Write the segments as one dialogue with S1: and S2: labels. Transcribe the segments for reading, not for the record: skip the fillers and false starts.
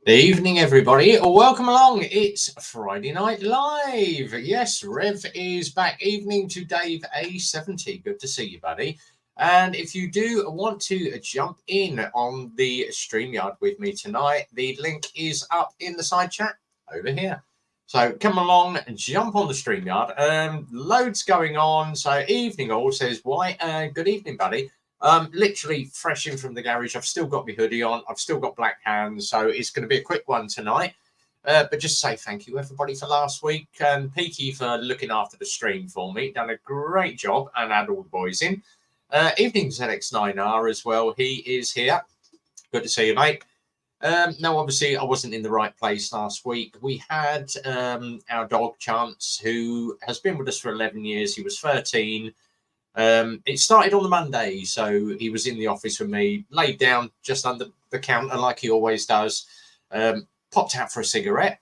S1: Evening, everybody. Welcome along. It's Friday Night Live. Yes, Rev is back. Evening to Dave A70. Good to see you, buddy. And if you do want to jump in on the StreamYard with me tonight, the link is up in the side chat over here. So come along and jump on the StreamYard. Loads going on. So evening all says, why? Good evening, buddy. Literally fresh in from the garage. I've still got my hoodie on. I've still got black hands. So it's going to be a quick one tonight. But just say thank you, everybody, for last week. Peaky for looking after the stream for me. Done a great job and had all the boys in. Evening ZX9R as well. He is here. Good to see you, mate. Now, obviously, I wasn't in the right place last week. We had our dog, Chance, who has been with us for 11 years. He was 13. It started on the Monday, so he was in the office with me, laid down just under the counter like he always does, popped out for a cigarette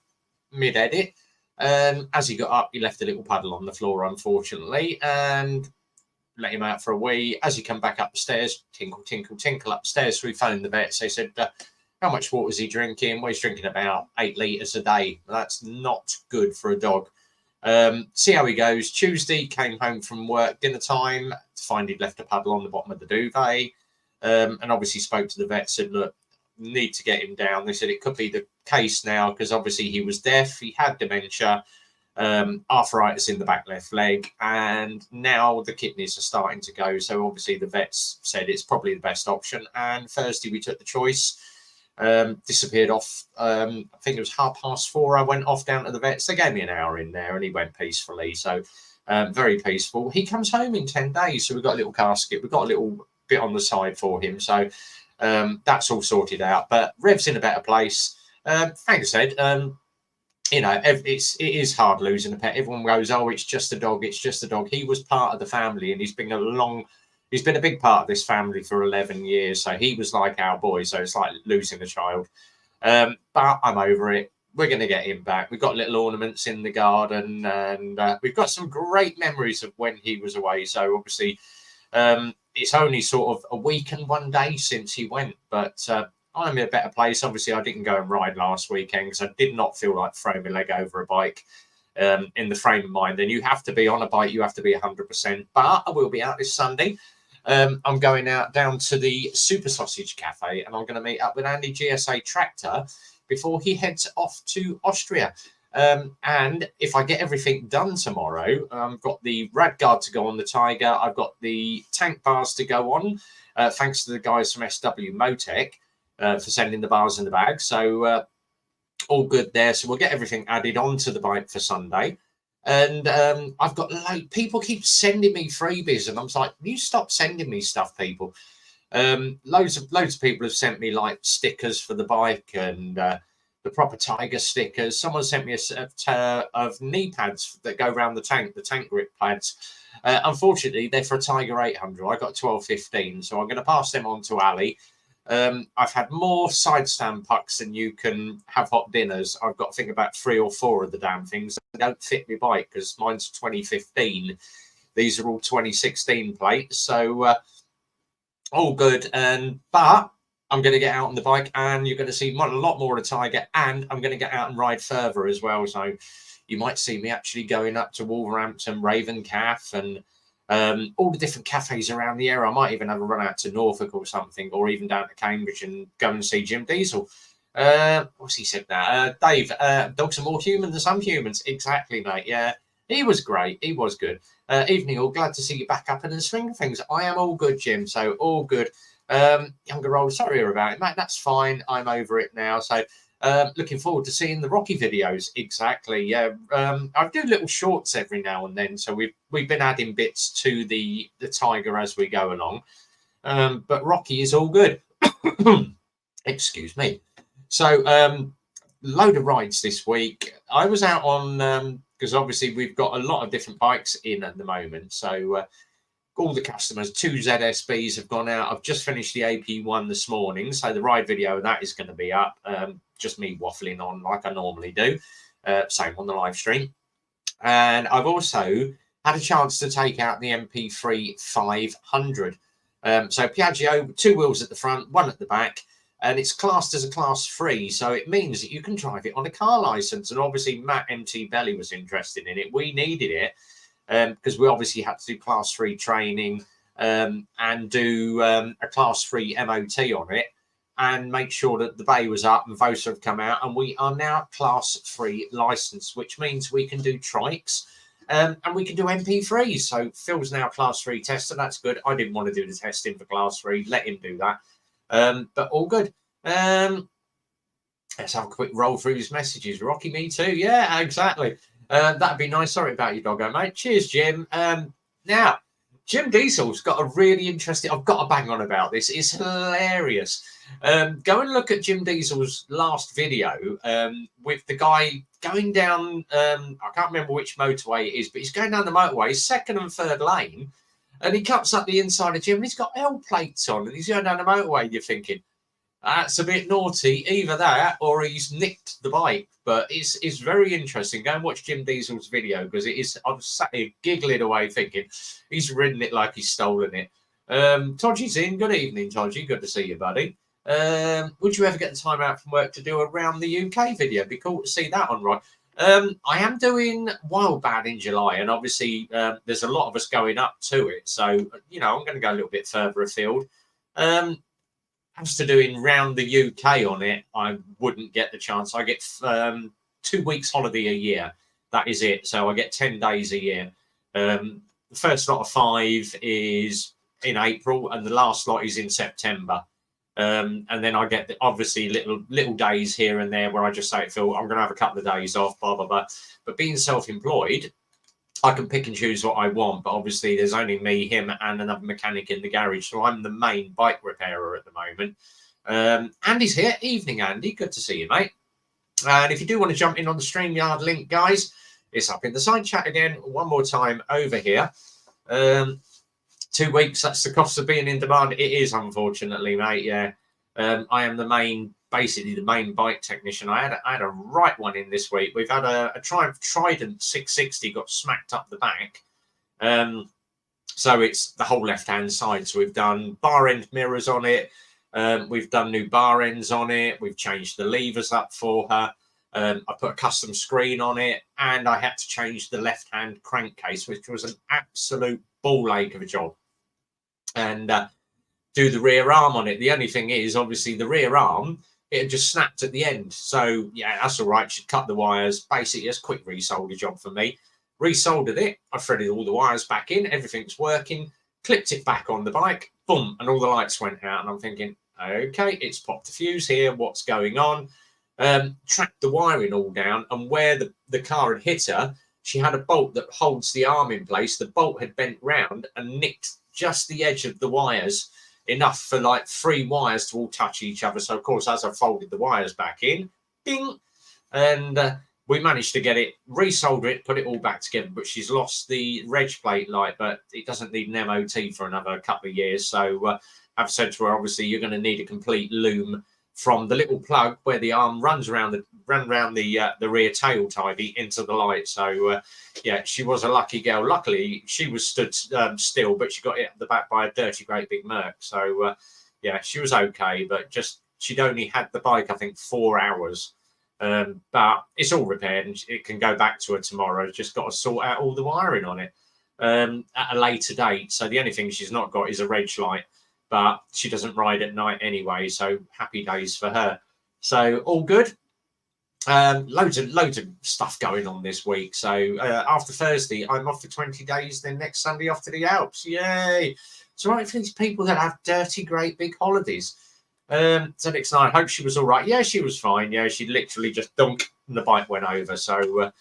S1: mid-edit. As he got up, he left a little puddle on the floor, unfortunately, and let him out for a wee. As he come back up the stairs, tinkle, tinkle, tinkle upstairs. So we phoned the vets. They said, how much water is he drinking? Well, he's drinking about 8 litres a day. That's not good for a dog. See how he goes. Tuesday, came home from work, dinner time, to find he'd left a puddle on the bottom of the duvet. And obviously spoke to the vet, said, look, need to get him down. They said it could be the case now because obviously he was deaf, he had dementia, arthritis in the back left leg, and now the kidneys are starting to go. So obviously the vets said it's probably the best option. And Thursday we took the choice. Disappeared off. I think it was 4:30. I went off down to the vets. They gave me an hour in there and he went peacefully. So very peaceful. He comes home in 10 days. So we've got a little casket. We've got a little bit on the side for him. So that's all sorted out. But Rev's in a better place. Thanks, Ed. It is hard losing a pet. Everyone goes, oh, it's just a dog. It's just a dog. He was part of the family and he's been a big part of this family for 11 years. So he was like our boy. So it's like losing a child. But I'm over it. We're going to get him back. We've got little ornaments in the garden and we've got some great memories of when he was away. So obviously it's only sort of a week and 1 day since he went. But I'm in a better place. Obviously, I didn't go and ride last weekend because I did not feel like throwing my leg over a bike. In the frame of mind, and you have to be on a bike, you have to be 100%. But I will be out this Sunday. I'm going out down to the Super Sausage Cafe and I'm going to meet up with Andy GSA Tractor before he heads off to Austria. And if I get everything done tomorrow, I've got the rad guard to go on the Tiger. I've got the tank bars to go on, thanks to the guys from SW Motec for sending the bars in the bag. So all good there. So we'll get everything added onto the bike for Sunday. And I've got people keep sending me freebies, and I'm like, you stop sending me stuff, people. Loads of people have sent me like stickers for the bike and the proper Tiger stickers. Someone sent me a set of knee pads that go around the tank grip pads. Unfortunately, they're for a Tiger 800. I got 1215, so I'm going to pass them on to Ali. I've had more side stand pucks than you can have hot dinners. I've got to think about 3 or 4 of the damn things. They don't fit my bike because mine's 2015. These are all 2016 plates. So all good. But I'm going to get out on the bike and you're going to see a lot more of the Tiger, and I'm going to get out and ride further as well. So you might see me actually going up to Wolverhampton, Raven Calf, and all the different cafes around the area. I might even have a run out to Norfolk or something, or even down to Cambridge and go and see Jim Diesel. What's he said now? Dave, dogs are more human than some humans. Exactly, mate. Yeah, he was great. He was good. Evening all. Glad to see you back up in the swing of things. I am all good, Jim. So all good. Younger old, sorry about it, mate. That's fine. I'm over it now. So looking forward to seeing the Rocky videos. Exactly. Yeah. I do little shorts every now and then. So we've been adding bits to the Tiger as we go along. But Rocky is all good. Excuse me. So load of rides this week. I was out on because obviously we've got a lot of different bikes in at the moment. So all the customers, 2 ZSBs have gone out. I've just finished the AP1 this morning. So the ride video of that is going to be up. Just me waffling on like I normally do. Same on the live stream. And I've also had a chance to take out the MP3 500. So Piaggio, 2 wheels at the front, 1 at the back. and it's classed as a class 3, so it means that you can drive it on a car license. And obviously Matt MT Belly was interested in it. We needed it because we obviously had to do class 3 training and do a class 3 MOT on it, and make sure that the bay was up and VOSA have come out, and we are now class 3 licensed, which means we can do trikes and we can do MP3s. So Phil's now class 3 tester. That's good. I didn't want to do the testing for class 3. Let him do that. But all good. Let's have a quick roll through his messages. Rocky, me too. Yeah, exactly. That'd be nice. Sorry about you, doggo, mate. Cheers, Jim. Now, Jim Diesel's got a really interesting... I've got to bang on about this. It's hilarious. Go and look at Jim Diesel's last video with the guy going down... I can't remember which motorway it is, but he's going down the motorway, second and third lane, and he cuts up the inside of Jim, and he's got L plates on, and he's going down the motorway. You're thinking, that's a bit naughty. Either that or he's nicked the bike. But it's very interesting. Go and watch Jim Diesel's video, because it is... I'm sat here giggling away thinking he's ridden it like he's stolen it. Todgy's in. Good evening, Todgy. Good to see you, buddy. Would you ever get the time out from work to do a round the UK video? It'd be cool to see that on, right? I am doing Wildbad in July, and obviously there's a lot of us going up to it. So, you know, I'm going to go a little bit further afield. As to doing round the UK on it, I wouldn't get the chance. I get 2 weeks holiday a year. That is it. So I get 10 days a year. The first lot of 5 is in April, and the last lot is in September. And then I get obviously little days here and there where I just say, Phil, I'm going to have a couple of days off, blah, blah, blah. But being self-employed, I can pick and choose what I want. But obviously there's only me, him, and another mechanic in the garage. So I'm the main bike repairer at the moment. Andy's here. Evening, Andy. Good to see you, mate. And if you do want to jump in on the StreamYard link, guys, it's up in the side chat again. One more time over here. 2 weeks, that's the cost of being in demand. It is, unfortunately, mate. Yeah. I am basically the main bike technician. I had a right one in this week. We've had a Triumph Trident 660 got smacked up the back. So it's the whole left-hand side. So we've done bar end mirrors on it. We've done new bar ends on it. We've changed the levers up for her. I put a custom screen on it, and I had to change the left-hand crankcase, which was an absolute ball ache of a job. And do the rear arm on it. The only thing is, obviously, the rear arm, it had just snapped at the end. So, yeah, that's all right. She'd cut the wires. Basically, it's a quick resolder job for me. Resoldered it. I threaded all the wires back in. Everything's working. Clipped it back on the bike. Boom. And all the lights went out. And I'm thinking, okay, it's popped a fuse here. What's going on? Tracked the wiring all down. And where the car had hit her, she had a bolt that holds the arm in place. The bolt had bent round and nicked just the edge of the wires, enough for like 3 wires to all touch each other. So, of course, as I folded the wires back in, ding, and we managed to get it, resolder it, put it all back together. But she's lost the reg plate light, but it doesn't need an MOT for another couple of years. So I've said to her, obviously, you're going to need a complete loom from the little plug where the arm runs around the rear tail tidy into the light. So yeah, she was a lucky girl. Luckily, she was stood still, but she got hit at the back by a dirty great big Merc. So yeah, she was okay, but just she'd only had the bike, I think, 4 hours. But it's all repaired and it can go back to her tomorrow. Just got to sort out all the wiring on it at a later date. So the only thing she's not got is a reg light, but she doesn't ride at night anyway. So happy days for her. So all good. Loads of stuff going on this week. So after Thursday, I'm off for 20 days. Then next Sunday off to the Alps. Yay! It's all right for these people that have dirty, great big holidays. So next night, I hope she was all right. Yeah, she was fine. Yeah, she literally just dunk and the bike went over. So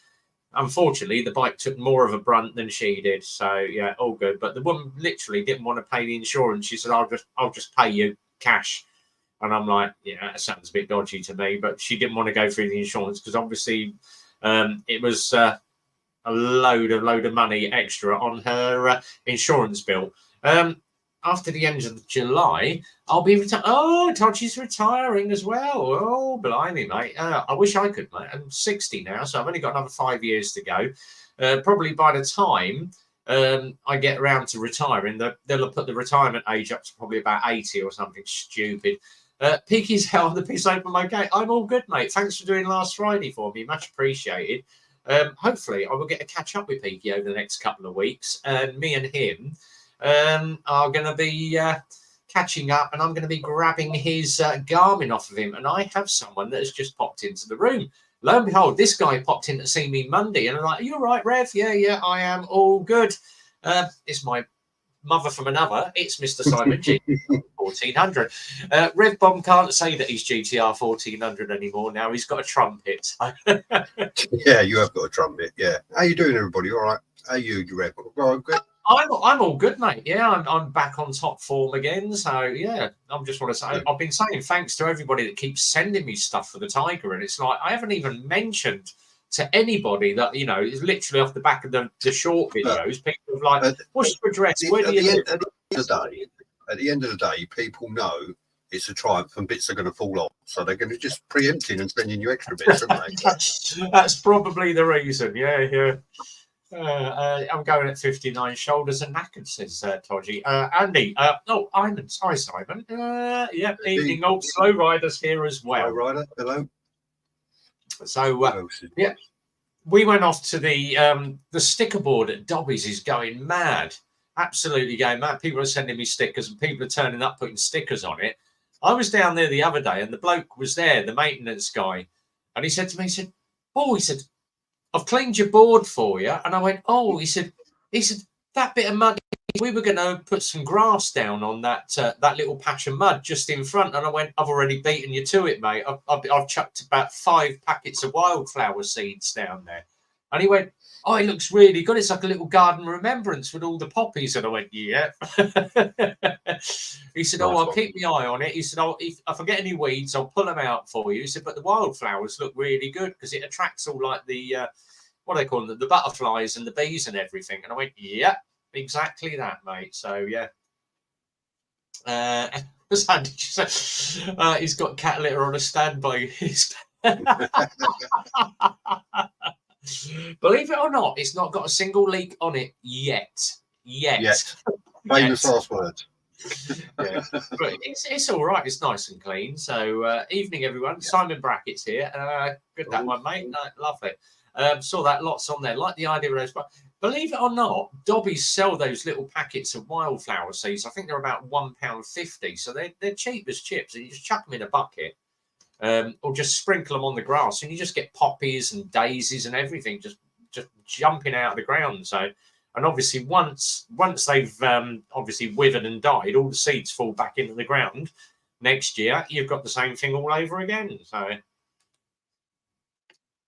S1: unfortunately, the bike took more of a brunt than she did. So yeah, all good. But the woman literally didn't want to pay the insurance. She said, I'll just pay you cash. And I'm like, yeah, that sounds a bit dodgy to me. But she didn't want to go through the insurance because obviously it was a load of money extra on her insurance bill. After the end of July, I'll be retiring. Oh, Todgy's retiring as well. Oh, blimey, mate. I wish I could, mate. I'm 60 now, so I've only got another 5 years to go. Probably by the time I get around to retiring, they'll have put the retirement age up to probably about 80 or something stupid. Peaky's hell, the piss open okay. I'm all good, mate. Thanks for doing last Friday for me. Much appreciated. Hopefully, I will get to catch up with Peaky over the next couple of weeks. And me and him are going to be catching up, and I'm going to be grabbing his Garmin off of him. And I have someone that has just popped into the room. Lo and behold, this guy popped in to see me Monday. And I'm like, you all right, Rev? Yeah, I am all good. It's my mother from another. It's Mr. Simon G. 1400. Rev Bomb can't say that he's GTR 1400 anymore. Now he's got a trumpet.
S2: Yeah, you have got a trumpet. Yeah. How you doing, everybody? All right. How you Rev? Well, good.
S1: I'm all good, mate. Yeah, I'm back on top form again. So yeah, I just want to say I've been saying thanks to everybody that keeps sending me stuff for the Tiger, and it's like I haven't even mentioned to anybody that is literally off the back of the short videos. People are like, "What's your address? Where do you live?"
S2: At the end of the day, people know it's a Triumph and bits are going to fall off, so they're going to just preempting and sending you extra bits, aren't they?
S1: That's probably the reason. Yeah. I'm going at 59 shoulders and knackered, says Todgy. Andy, Iman. Sorry, Simon. Yeah, evening, old slow riders here as well.
S2: Slow rider, hello.
S1: So, yeah, we went off to the sticker board at Dobby's is going mad. Absolutely going mad. People are sending me stickers and people are turning up putting stickers on it. I was down there the other day and the bloke was there, the maintenance guy, and he said to me, he said, I've cleaned your board for you. And I went, oh, he said, that bit of mud, we were going to put some grass down on that little patch of mud just in front. And I went, I've already beaten you to it, mate. I've chucked about 5 packets of wildflower seeds down there. And he went, oh, it looks really good. It's like a little garden remembrance with all the poppies. And I went, yeah. He said, I'll keep my eye on it. He said, if I get any weeds, I'll pull them out for you. He said, but the wildflowers look really good because it attracts all like the, what do they call them, the butterflies and the bees and everything. And I went, yeah, exactly that, mate. So, yeah. He's got cat litter on a standby. Believe it or not, it's not got a single leak on it yet.
S2: Famous last words.
S1: Yeah. But it's all right. It's nice and clean. So evening, everyone. Yeah. Simon Brackett's here. Good that one, mate. Lovely. Saw that lots on there. Like the idea of those. But believe it or not, Dobbies sell those little packets of wildflower seeds. I think they're about £1.50. So they're cheap as chips. And you just chuck them in a bucket. Or just sprinkle them on the grass, and you just get poppies and daisies and everything just jumping out of the ground. So, and obviously once they've obviously withered and died, all the seeds fall back into the ground. Next year, you've got the same thing all over again. So,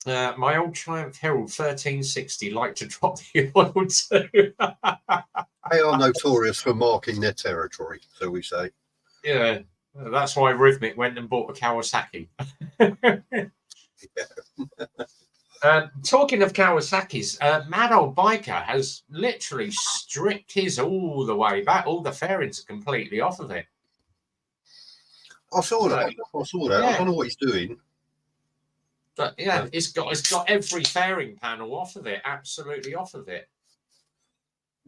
S1: my old Triumph Herald 1360 like to drop the oil too.
S2: They are notorious for marking their territory, so we say.
S1: Yeah. That's why Rhythmic went and bought a Kawasaki. Talking of Kawasaki's, Mad Old Biker has literally stripped his all the way back. All the fairings are completely off of it.
S2: I saw that. Yeah. I don't know what he's doing.
S1: But yeah, it's got every fairing panel off of it. Absolutely off of it.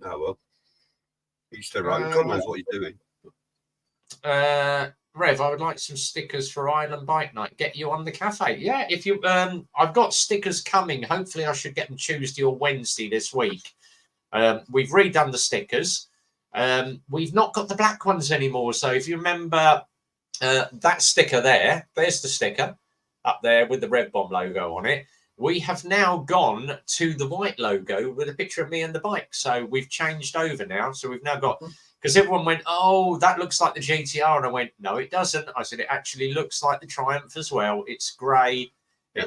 S2: Oh well. He's still right. God knows what he's doing.
S1: Rev, I would like some stickers for Island Bike Night. Get you on the cafe. Yeah, if you I've got stickers coming. Hopefully I should get them Tuesday or Wednesday this week. We've redone the stickers. We've not got the black ones anymore. So if you remember that sticker there's the sticker up there with the Red Bomb logo on it. We have now gone to the white logo with a picture of me and the bike. So we've changed over now. So we've now got, because everyone went, oh, that looks like the GTR. And I went, no, it doesn't. I said, it actually looks like the Triumph as well. It's grey. Yeah.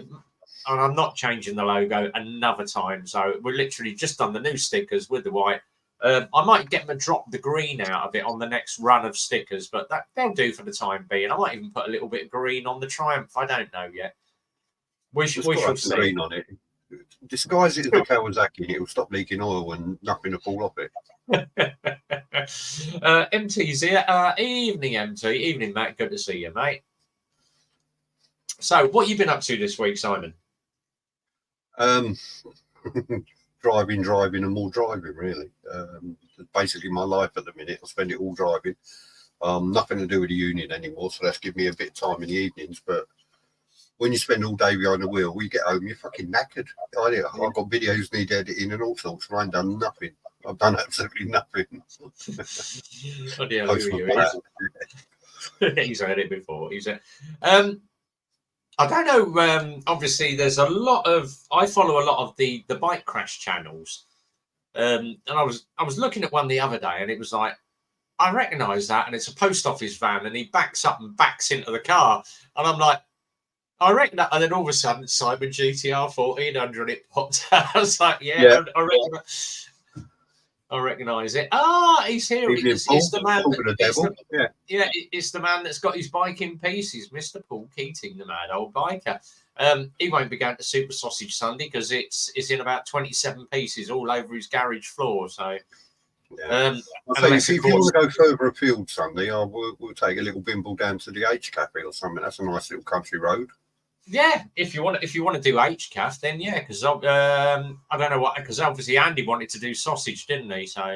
S1: And I'm not changing the logo another time. So we're literally just done the new stickers with the white. I might get them to drop the green out of it on the next run of stickers, but they'll do for the time being. I might even put a little bit of green on the Triumph. I don't know yet. We shall see.
S2: Green on it. Disguise it as a Kawasaki and it will stop leaking oil and nothing will fall off it.
S1: MT's here. Evening, MT. Evening, Matt. Good to see you, mate. So, what have you been up to this week, Simon?
S2: Driving and more driving, really. Basically my life at the minute. I spend it all driving. Nothing to do with the union anymore, so that's give me a bit of time in the evenings. But when you spend all day behind the wheel, we get home, you're fucking knackered. I've got videos need editing and all sorts, and I ain't done nothing. I've done absolutely nothing.
S1: Oh dear,
S2: Post
S1: who
S2: my
S1: are you? He's heard it before. I don't know. Obviously, there's a lot of. I follow a lot of the bike crash channels, and I was looking at one the other day, and it was like, I recognise that, and it's a post office van, and he backs up and backs into the car, and I'm like, I reckon that, and then all of a sudden, Simon GTR 1400, it popped out. I was like, yeah. I recognise it. He's here. It's the man. It's the man that's got his bike in pieces, Mr. Paul Keating, the mad old biker. He won't be going to Super Sausage Sunday because it's in about 27 pieces all over his garage floor. So,
S2: if you want to go further afield Sunday, we'll take a little bimble down to the H Cafe or something. That's a nice little country road.
S1: Yeah, if you want to do HCAF, then yeah, because I don't know what, because obviously Andy wanted to do sausage, didn't he? So,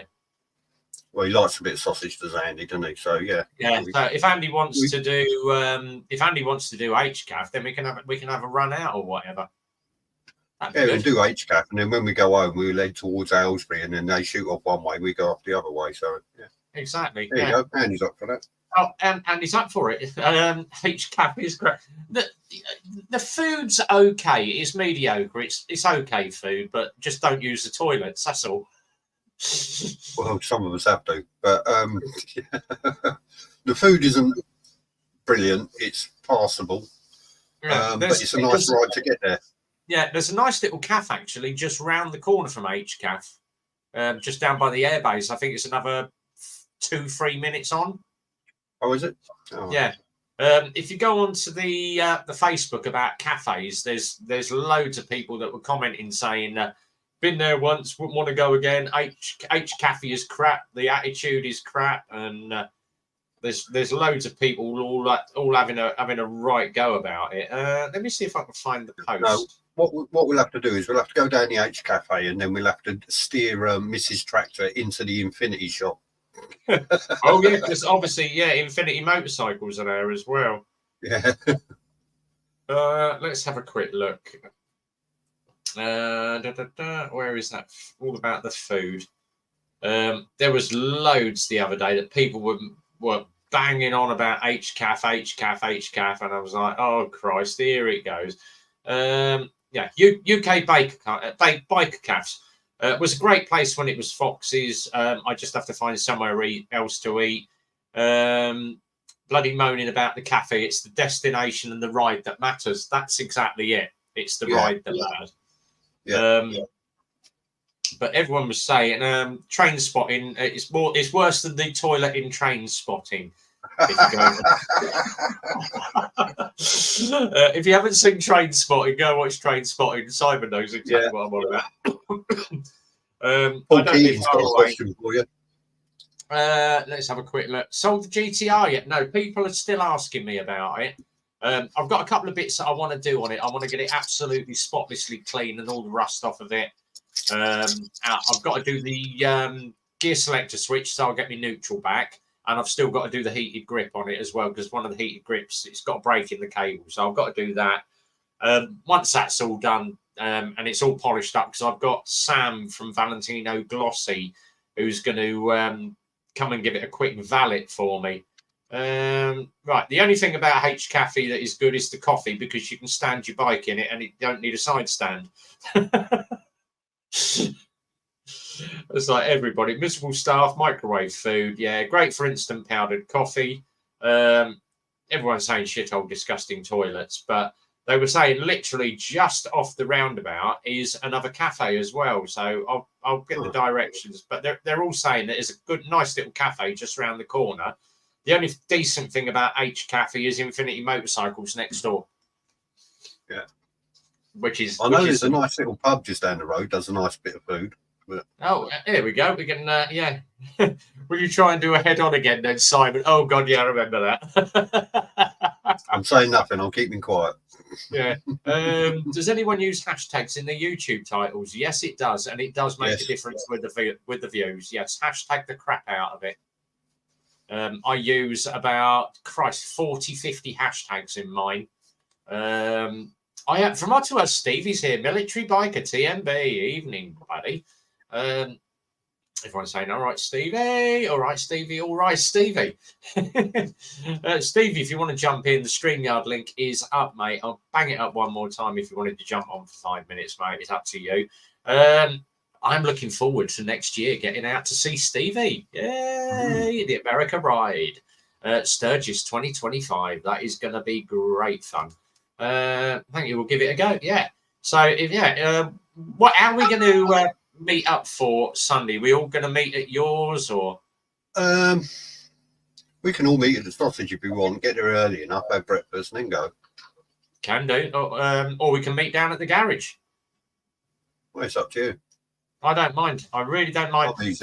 S2: well, he likes a bit of sausage, does Andy, doesn't he? So yeah.
S1: So if Andy wants to do HCAF, then we can have a run out or whatever.
S2: We'll do HCAF, and then when we go home, we'll head towards Aylesbury, and then they shoot off one way, we go off the other way. So yeah,
S1: exactly.
S2: There you go. Andy's up for that.
S1: Oh, and he's up for it. HCAF is great. The food's okay. It's mediocre. It's okay food, but just don't use the toilets. That's all.
S2: Well, some of us have to, but the food isn't brilliant. It's passable, but it's a nice ride to get there.
S1: Yeah, there's a nice little cafe actually just round the corner from HCAF, just down by the airbase. I think it's another 2-3 minutes on.
S2: Oh, is it? Oh.
S1: Yeah. If you go onto the Facebook about cafes, there's loads of people that were commenting saying, "Been there once, wouldn't want to go again. H Cafe is crap. The attitude is crap," and there's loads of people all having a right go about it. Let me see if I can find the post.
S2: No, what we'll have to do is we'll have to go down the H Cafe, and then we'll have to steer Mrs. Tractor into the Infinity shop.
S1: Oh yeah, because obviously, Infinity motorcycles are there as well.
S2: Yeah.
S1: Let's have a quick look. Where is that? All about the food. There was loads the other day that people were banging on about HCAF, and I was like, oh Christ, here it goes. UK biker calves. Was a great place when it was Fox's. I just have to find somewhere else to eat. Bloody moaning about the cafe. It's the destination and the ride that matters. That's exactly it. It's the ride that matters. But everyone was saying train spotting. It's worse than the toilet in Train Spotting. If you haven't seen Train Spotting, go watch Train Spotting. Simon knows exactly what I'm on about. I don't live far away.
S2: For you.
S1: Let's have a quick look. Sold the GTR yet? No, people are still asking me about it. I've got a couple of bits that I want to do on it. I want to get it absolutely spotlessly clean and all the rust off of it. I've got to do the gear selector switch, so I'll get my neutral back. And I've still got to do the heated grip on it as well, because one of the heated grips, it's got a break in the cable. So I've got to do that. Once that's all done and it's all polished up, because I've got Sam from Valentino Glossy who's going to come and give it a quick valet for me. Right. The only thing about H Cafe that is good is the coffee, because you can stand your bike in it and it don't need a side stand. It's like everybody, miserable staff, microwave food. Yeah, great for instant powdered coffee. Everyone's saying shithole, disgusting toilets, but they were saying literally just off the roundabout is another cafe as well. So I'll get the directions, but they're all saying that it's a good, nice little cafe just around the corner. The only decent thing about H Cafe is Infinity Motorcycles next door.
S2: Yeah,
S1: I know
S2: there's a nice little pub just down the road. Does a nice bit of food. But...
S1: Oh, here we go. We can, Will you try and do a head-on again then, Simon? Oh, God, yeah, I remember that.
S2: I'm saying nothing. I'm keeping quiet.
S1: Yeah. Does anyone use hashtags in their YouTube titles? Yes, it does, and it does make a difference with the views. Yes, hashtag the crap out of it. I use about 40, 50 hashtags in mine. I am from Ottawa. Stevie's here, military biker, TMB. Evening, buddy. Everyone's saying, all right, Stevie, all right, Stevie, all right, Stevie. Stevie, if you want to jump in, the StreamYard link is up, mate. I'll bang it up one more time if you wanted to jump on for 5 minutes, mate. It's up to you. I'm looking forward to next year getting out to see Stevie. Yay, the America Ride. Sturgis 2025. That is going to be great fun. I think you will give it a go. Yeah. So, how are we going to meet up for Sunday? We all going to meet at yours or?
S2: We can all meet at the sausage if we want. Get there early enough, have breakfast, and then go.
S1: Can do. Or we can meet down at the garage.
S2: Well, it's up to you.
S1: I don't mind. I really don't mind. Because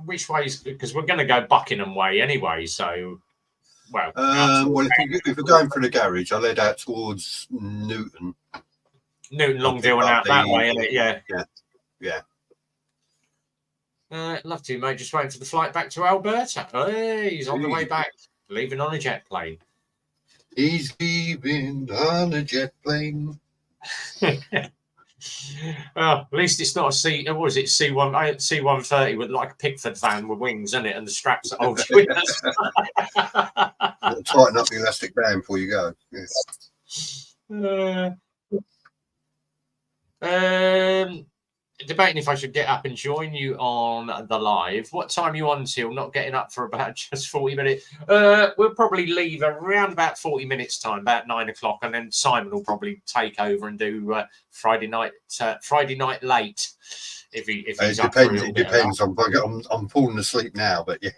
S1: which way is, because we're going to go Buckingham way anyway. So, well,
S2: if we're going for the garage, I'll head out towards Newton,
S1: Longville, and out that way, isn't it?
S2: Yeah.
S1: Love to, mate. Just waiting for the flight back to Alberta. Hey, he's on the way back, leaving on a jet plane.
S2: He's leaving on a jet plane.
S1: Well, at least it's not a C-130 with like a Pickford van with wings, isn't it? And the straps that hold you in.
S2: Tighten up the elastic band before you go.
S1: Yeah. Debating if I should get up and join you on the live. What time are you on till? Not getting up for about just 40 minutes. We'll probably leave around about 40 minutes time, about 9 o'clock, and then Simon will probably take over and do Friday night late. If he's up for
S2: it depends. I'm falling asleep now, but yeah.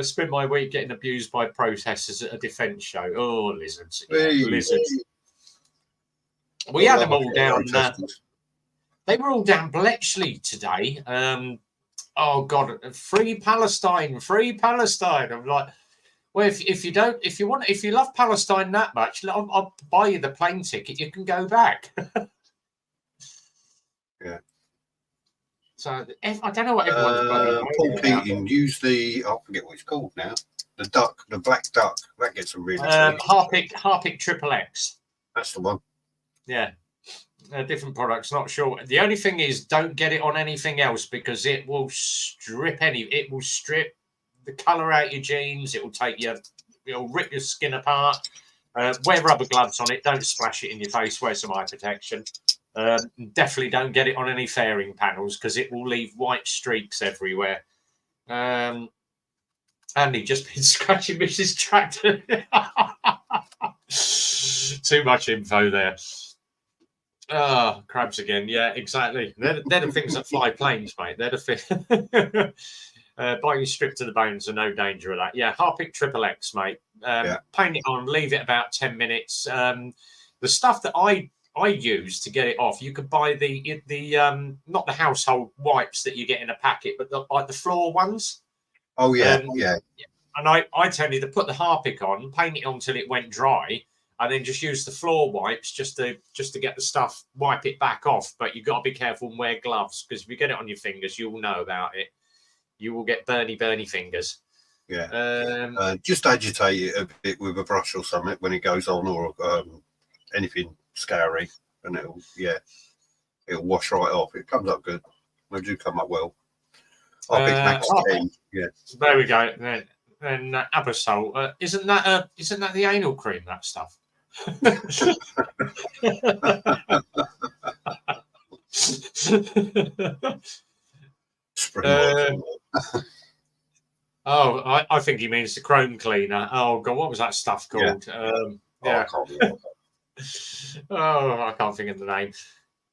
S1: Spent my week getting abused by protesters at a defence show. Oh, lizards.
S2: Hey.
S1: Lizards. We had them all down. They were all down Bletchley today. Oh God, free Palestine, free Palestine. I'm like, well, if you love Palestine that much, I'll buy you the plane ticket. You can go back.
S2: Yeah.
S1: So I don't know what everyone's
S2: Paul Keating used I forget what it's called now. The black duck. That gets them really.
S1: Harpic Triple X.
S2: That's the one.
S1: Yeah, different products. Not sure. The only thing is, don't get it on anything else because it will strip the colour out your jeans. It will it'll rip your skin apart. Wear rubber gloves on it. Don't splash it in your face. Wear some eye protection. Definitely don't get it on any fairing panels because it will leave white streaks everywhere. Andy just been scratching Mrs. Tractor. Too much info there. Oh, crabs again. Yeah, exactly. They're the things that fly planes, mate. They're the thing. Biting stripped to the bones and no danger of that. Yeah, Harpic Triple X, mate. Paint it on, leave it about 10 minutes. The stuff that I use to get it off, you could buy the not the household wipes that you get in a packet, but like the floor ones.
S2: Oh yeah, yeah.
S1: And I tell you to put the Harpic on, paint it on till it went dry, and then just use the floor wipes just to get the stuff, wipe it back off. But you've got to be careful and wear gloves because if you get it on your fingers, you'll know about it. You will get burny fingers.
S2: Yeah. Just agitate it a bit with a brush or something when it goes on, or anything scary, and it'll wash right off. It comes up good. They do come up well. Max 10. Yeah.
S1: There we go. Then Abyssal. Isn't that the anal cream? That stuff. I think he means the chrome cleaner. Oh God, what was that stuff called? Yeah. I can't think of the name.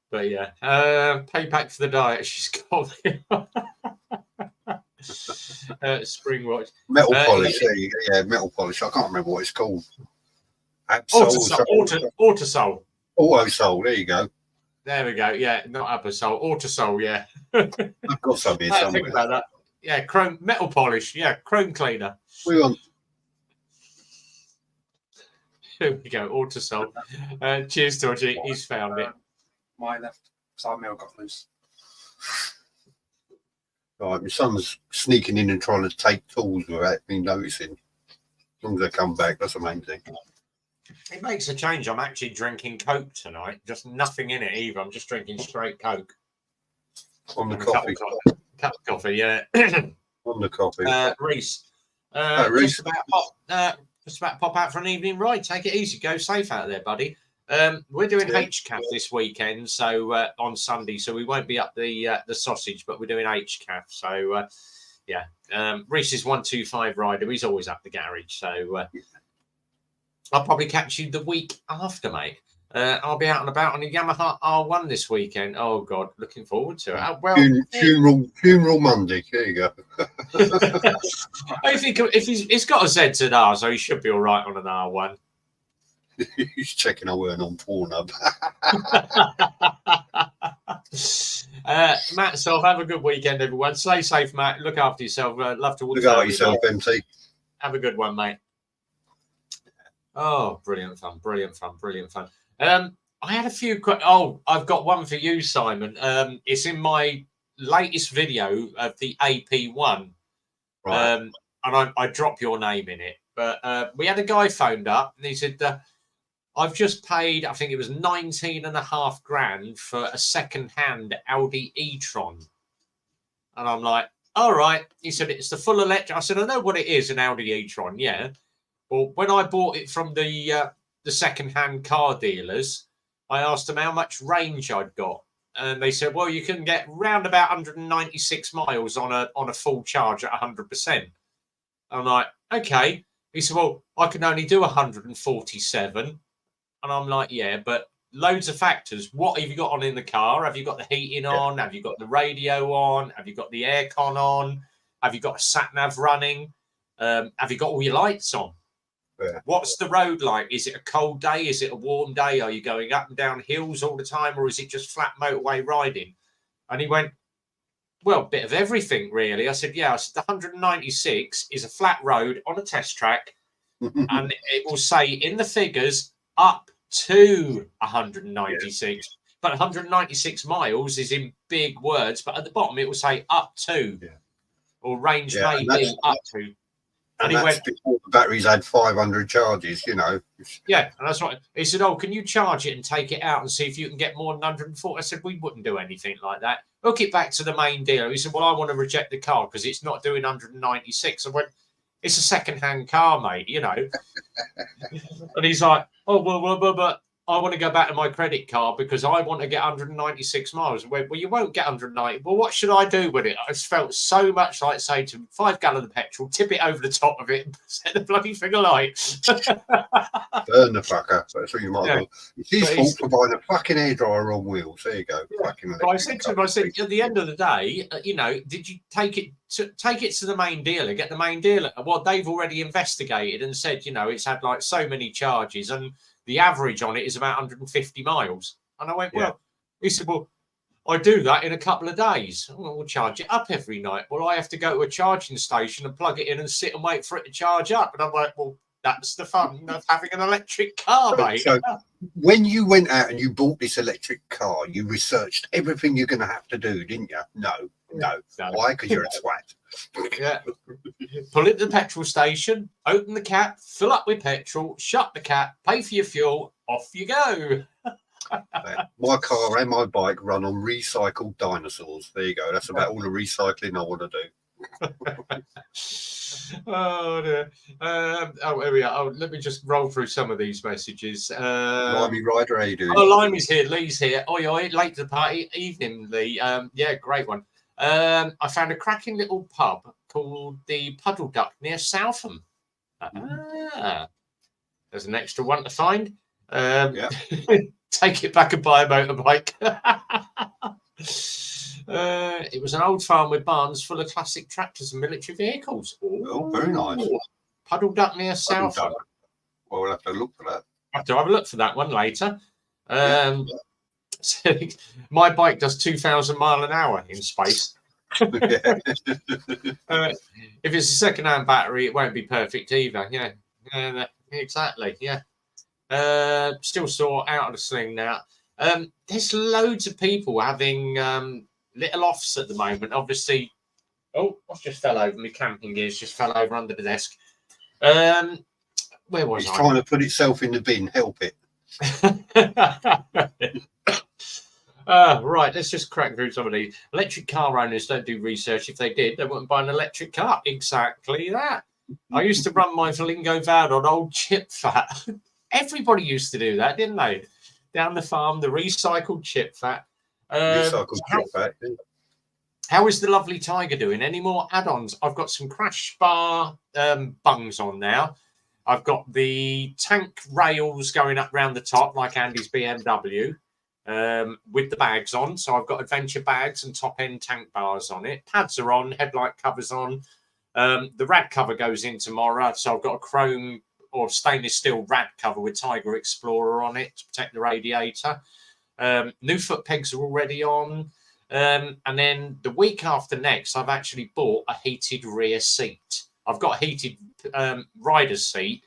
S1: But yeah, payback for the diet. She's got spring watch.
S2: Metal polish. Yeah, metal polish. I can't remember what it's called.
S1: Autosol.
S2: Autosol. There you go.
S1: There we go. Yeah, not Abyssal. Autosol. Yeah.
S2: I've got some here somewhere.
S1: Think about that. Yeah, chrome metal polish. Yeah, chrome cleaner.
S2: We want.
S1: Here we go. Autosol. Cheers, Dodgy. He's found it.
S3: My left side mail got loose.
S2: Right, my son's sneaking in and trying to take tools without me noticing. As long as they come back, that's the main thing.
S1: It makes a change. I'm actually drinking Coke tonight. Just nothing in it either. I'm just drinking straight Coke.
S2: On the
S1: And
S2: coffee.
S1: Cup of coffee, yeah.
S2: On the coffee.
S1: Reese.
S2: Reese.
S1: Just about pop out for an evening ride. Take it easy. Go safe out there, buddy. We're doing HCAF this weekend, so on Sunday, so we won't be up the sausage, but we're doing HCAF. So Reese's 125 rider. He's always up the garage, so I'll probably catch you the week after, mate. I'll be out and about on a Yamaha R1 this weekend. Oh God, looking forward to it. Well,
S2: funeral Monday. There you go.
S1: I think if he's got a ZZR, so he should be all right on an R1.
S2: He's checking I weren't on Pornhub.
S1: Matt, so have a good weekend, everyone. Stay safe, Matt. Look after yourself. Love to
S2: look after yourself, MT.
S1: Have a good one, mate. Oh, brilliant fun. I had a few. I've got one for you, Simon. It's in my latest video of the AP1.
S2: Right.
S1: And I drop your name in it. But we had a guy phoned up and he said, I've just paid, I think it was 19.5 grand for a second-hand Audi e-tron. And I'm like, all right. He said, it's the full electric. I said, I know what it is, an Audi e-tron, yeah. Well, when I bought it from the second-hand car dealers, I asked them how much range I'd got. And they said, well, you can get round about 196 miles on a full charge at 100%. I'm like, okay. He said, well, I can only do 147. And I'm like, yeah, but loads of factors. What have you got on in the car? Have you got the heating on? Have you got the radio on? Have you got the aircon on? Have you got a sat-nav running? Have you got all your lights on? Yeah. What's the road like? Is it a cold day? Is it a warm day? Are you going up and down hills all the time? Or is it just flat motorway riding? And he went, well, a bit of everything, really. I said, yeah. I said, the 196 is a flat road on a test track. And it will say in the figures up to 196. But 196 miles is in big words. But at the bottom, it will say up to. Yeah. Or range may be up to.
S2: And he went before the batteries had 500 charges, you know.
S1: Yeah, and that's right. He said, oh, can you charge it and take it out and see if you can get more than 140? I said, we wouldn't do anything like that. Hook it back to the main dealer. He said, well, I want to reject the car because it's not doing 196. I went, it's a second-hand car, mate, you know. And he's like, oh, well, but I want to go back to my credit card because I want to get 196 miles. I went, well, you won't get 190. Well, what should I do with it? I just felt so much like saying to him, 5 gallons of petrol, tip it over the top of it and set the bloody thing alight.
S2: Burn the fucker. That's what you might do. It's his fault for buying a fucking hairdryer on wheels. There you go.
S1: Yeah. But I said to him, at the end of the day, you know, did you take it to the main dealer, get the main dealer? Well, they've already investigated and said, you know, it's had like so many charges and the average on it is about 150 miles. And I went, well, he said, well, I do that in a couple of days. We'll charge it up every night. Well, I have to go to a charging station and plug it in and sit and wait for it to charge up. And I'm like, well, that's the fun of having an electric car, mate.
S2: So when you went out and you bought this electric car, you researched everything you're going to have to do, didn't you? No. Why? Because you're a twat.
S1: Yeah. Pull it to the petrol station, open the cap, fill up with petrol, shut the cap, pay for your fuel, off you go.
S2: My car and my bike run on recycled dinosaurs. There you go. That's about all the recycling I want to do.
S1: Oh dear. Here we are. Let me just roll through some of these messages.
S2: Limey Rider, how you doing?
S1: Oh, Limey's here. Lee's here. Oi, late to the party. Evening, Lee. Yeah, great one. I found a cracking little pub called the Puddle Duck near Southam. There's an extra one to find. Take it back and buy a motorbike. It was an old farm with barns full of classic tractors and military vehicles.
S2: Oh, very nice.
S1: Puddle Duck near Southam.
S2: Well, we'll have to look for that.
S1: I have to have a look for that one later. So my bike does 2,000 miles an hour in space. If it's a second-hand battery, it won't be perfect either. Yeah, exactly. Yeah. Still sore, out of the sling now. There's loads of people having little offs at the moment. Obviously, Oh, I've just fell over. My camping gears just fell over under the desk. Where was
S2: It's
S1: I?
S2: trying to put itself in the bin. Help it.
S1: Right, let's just crack through some of these. Electric car owners don't do research. If they did, they wouldn't buy an electric car. Exactly that. I used to run my Flamingo van on old chip fat. Everybody used to do that, didn't they? Down the farm, the recycled chip fat.
S2: Recycled chip back.
S1: How is the lovely Tiger doing? Any more add-ons? I've got some crash bar bungs on now. I've got the tank rails going up round the top, like Andy's BMW, with the bags on. So I've got adventure bags and top-end tank bars on it. Pads are on, headlight covers on. The rad cover goes in tomorrow. So I've got a chrome or stainless steel rad cover with Tiger Explorer on it to protect the radiator. New foot pegs are already on. And then the week after next, I've actually bought a heated rear seat. I've got a heated rider's seat,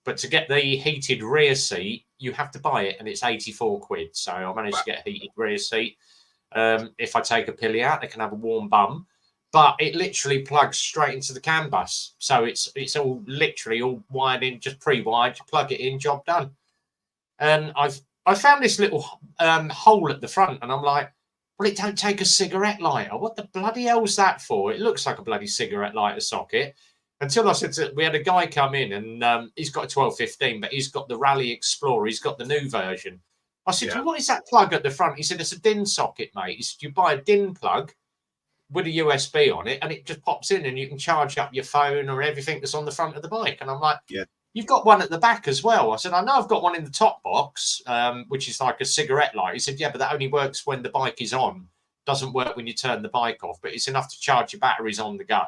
S1: but to get the heated rear seat, you have to buy it, and it's 84 quid. So I managed to get a heated rear seat. If I take a pilly out, they can have a warm bum. But it literally plugs straight into the CAN bus. So it's all literally all wired in, just pre-wired. You plug it in, job done. And I found this little hole at the front, and I'm like, well, it don't take a cigarette lighter. What the bloody hell's that for? It looks like a bloody cigarette lighter socket. Until I said we had a guy come in, and he's got a 1215, but he's got the Rally Explorer. He's got the new version. I said, well, what is that plug at the front? He said, it's a DIN socket, mate. He said, you buy a DIN plug with a USB on it, and it just pops in, and you can charge up your phone or everything that's on the front of the bike. And I'm like, you've got one at the back as well. I said, I know I've got one in the top box, which is like a cigarette light. He said, yeah, but that only works when the bike is on. Doesn't work when you turn the bike off, but it's enough to charge your batteries on the go.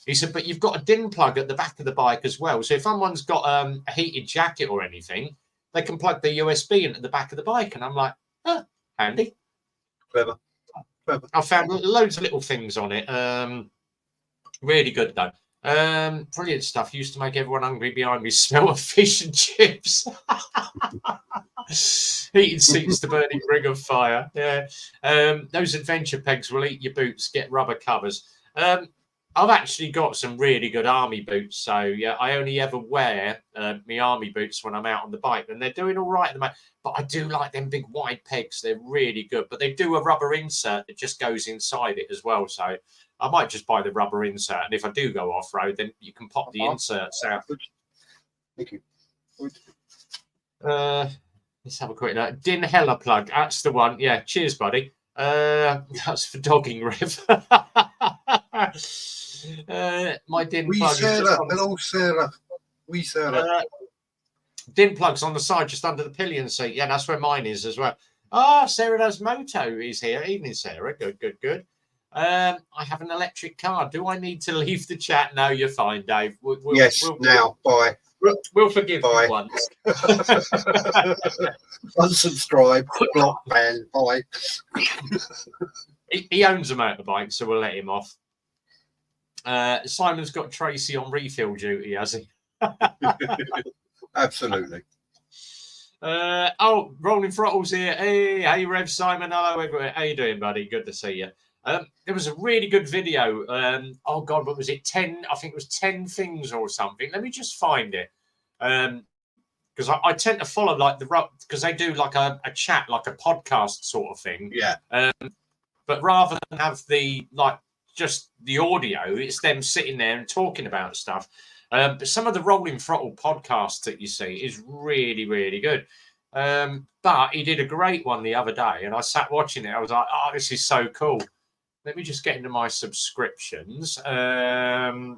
S1: He said, but you've got a DIN plug at the back of the bike as well. So if someone's got a heated jacket or anything, they can plug the USB into the back of the bike. And I'm like, handy.
S2: Clever.
S1: I found loads of little things on it. Really good, though. Brilliant stuff. Used to make everyone hungry behind me. Smell of fish and chips. Heated seats to burning ring of fire. Yeah. Those adventure pegs will eat your boots. Get rubber covers. I've actually got some really good army boots. So yeah, I only ever wear my army boots when I'm out on the bike, and they're doing all right at the moment. But I do like them big wide pegs. They're really good. But they do a rubber insert that just goes inside it as well. So I might just buy the rubber insert, and if I do go off road, then you can pop the inserts out.
S2: Thank you.
S1: Let's have a quick look. Din Hella plug. That's the one. Yeah. Cheers, buddy. That's for dogging Rev. My Din plug.
S2: Sarah. Hello, Sarah. Sarah.
S1: Din plug's on the side, just under the pillion seat. Yeah, that's where mine is as well. Sarah Does Moto is here. Evening, Sarah. Good. I have an electric car. Do I need to leave the chat? No, you're fine, Dave.
S2: Bye.
S1: We'll forgive you once.
S2: Unsubscribe, block, ban, bye.
S1: He owns a motorbike, so we'll let him off. Simon's got Tracy on refill duty, has he?
S2: Absolutely.
S1: Rolling Throttles here. Hey, Rev, Simon. Hello, everywhere. How you doing, buddy? Good to see you. There was a really good video. What was it? 10, I think it was 10 things or something. Let me just find it. Because I tend to follow like because they do like a chat, like a podcast sort of thing.
S2: Yeah.
S1: But rather than have just the audio, it's them sitting there and talking about stuff. But some of the Rolling Throttle podcasts that you see is really, really good. But he did a great one the other day, and I sat watching it. I was like, this is so cool. Let me just get into my subscriptions. Got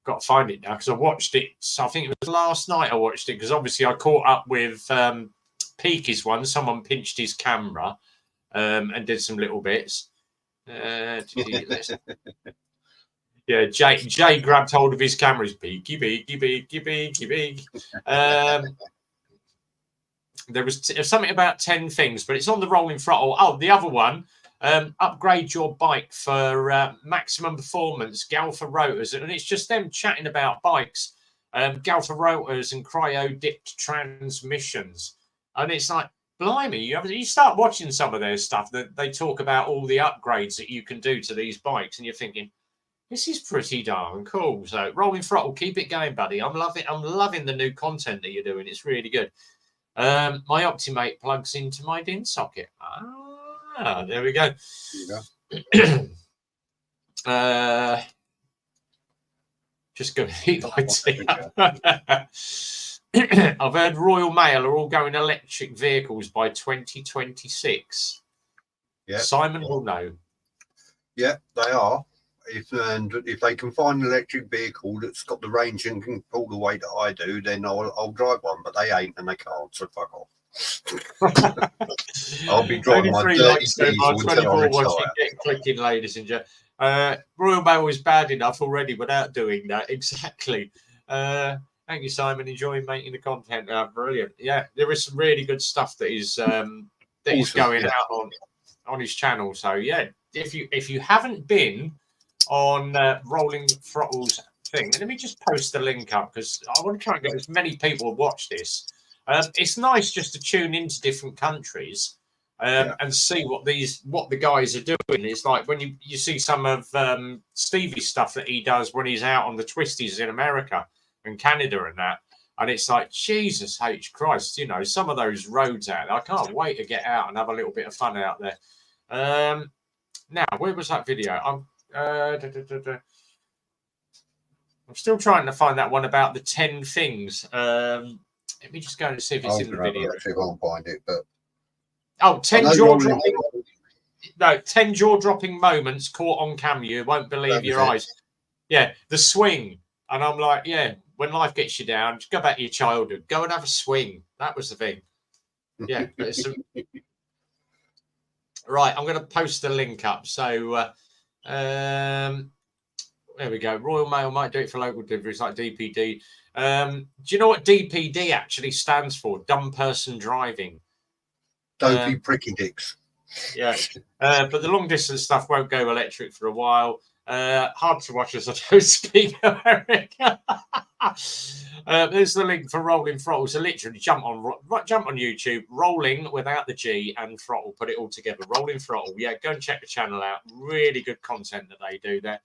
S1: to find it now because I watched it. So I think it was last night I watched it because obviously I caught up with Peaky's one. Someone pinched his camera and did some little bits. Yeah, Jay grabbed hold of his cameras. Peaky. There was something about 10 things, but it's on the Rolling Throttle. Oh, the other one. Upgrade your bike for maximum performance, Galfa rotors, and it's just them chatting about bikes, Galfa rotors and cryo dipped transmissions, and it's like blimey, you start watching some of their stuff that they talk about all the upgrades that you can do to these bikes, and you're thinking, this is pretty darn cool. So Rolling Throttle, keep it going, buddy. I'm loving the new content that you're doing. It's really good. My Optimate plugs into my DIN socket. Ah, there we go. Just going to eat my tea. I've heard Royal Mail are all going electric vehicles by 2026.
S2: Yeah.
S1: Simon will know.
S2: Yeah, they are. If they can find an electric vehicle that's got the range and can pull the weight that I do, then I'll drive one. But they ain't and they can't, so fuck off. I'll be driving my dirty diesel until I retire.
S1: Get clicking, ladies and gentlemen. Royal Mail is bad enough already without doing that. Exactly. Thank you, Simon. Enjoying making the content. Brilliant. Yeah, there is some really good stuff that is going out on his channel. So yeah, if you haven't been on Rolling Throttle's thing, let me just post the link up because I want to try and get as many people to watch this. It's nice just to tune into different countries and see what the guys are doing. It's like when you see some of Stevie's stuff that he does when he's out on the twisties in America and Canada and that, and it's like, Jesus H Christ, you know, some of those roads out there, I can't wait to get out and have a little bit of fun out there. Now, where was that video? I'm still trying to find that one about the 10 things. Let me just go and see if it's in the video.
S2: I can't find it,
S1: but 10 jaw-dropping. No, 10 jaw-dropping moments caught on camera. You won't believe your eyes. Yeah, the swing, and I'm like, yeah. When life gets you down, just go back to your childhood. Go and have a swing. That was the thing. Yeah. Right, I'm going to post the link up. So there we go. Royal Mail might do it for local deliveries like DPD. Do you know what DPD actually stands for? Dumb person driving.
S2: Dopey pricky dicks.
S1: Yeah. But the long distance stuff won't go electric for a while. Hard to watch as I don't speak American. There's the link for Rolling Throttle. So literally jump on YouTube, Rolling without the G and Throttle, put it all together. Rolling Throttle. Yeah, go and check the channel out. Really good content that they do there.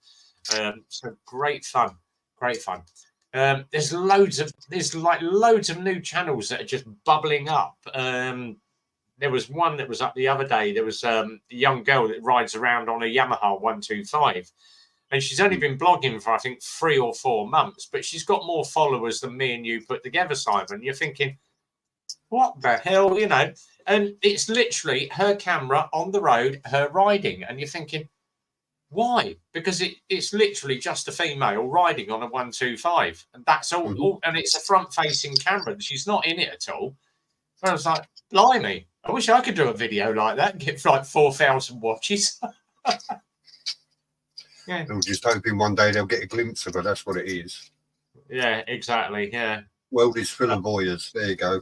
S1: So great fun. There's loads of new channels that are just bubbling up. There was one that was up the other day. There was a young girl that rides around on a Yamaha 125. And she's only been blogging for, I think, 3 or 4 months. But she's got more followers than me and you put together, Simon. You're thinking, what the hell, you know? And it's literally her camera on the road, her riding. And you're thinking, why? Because it's literally just a female riding on a 125. And that's all. And it's a front-facing camera. She's not in it at all. And I was like, blimey. I wish I could do a video like that and get like 4,000 watches. Yeah.
S2: I'm just hoping one day they'll get a glimpse of her. That's what it is.
S1: Yeah, exactly. Yeah.
S2: World is full of voyeurs. There you go.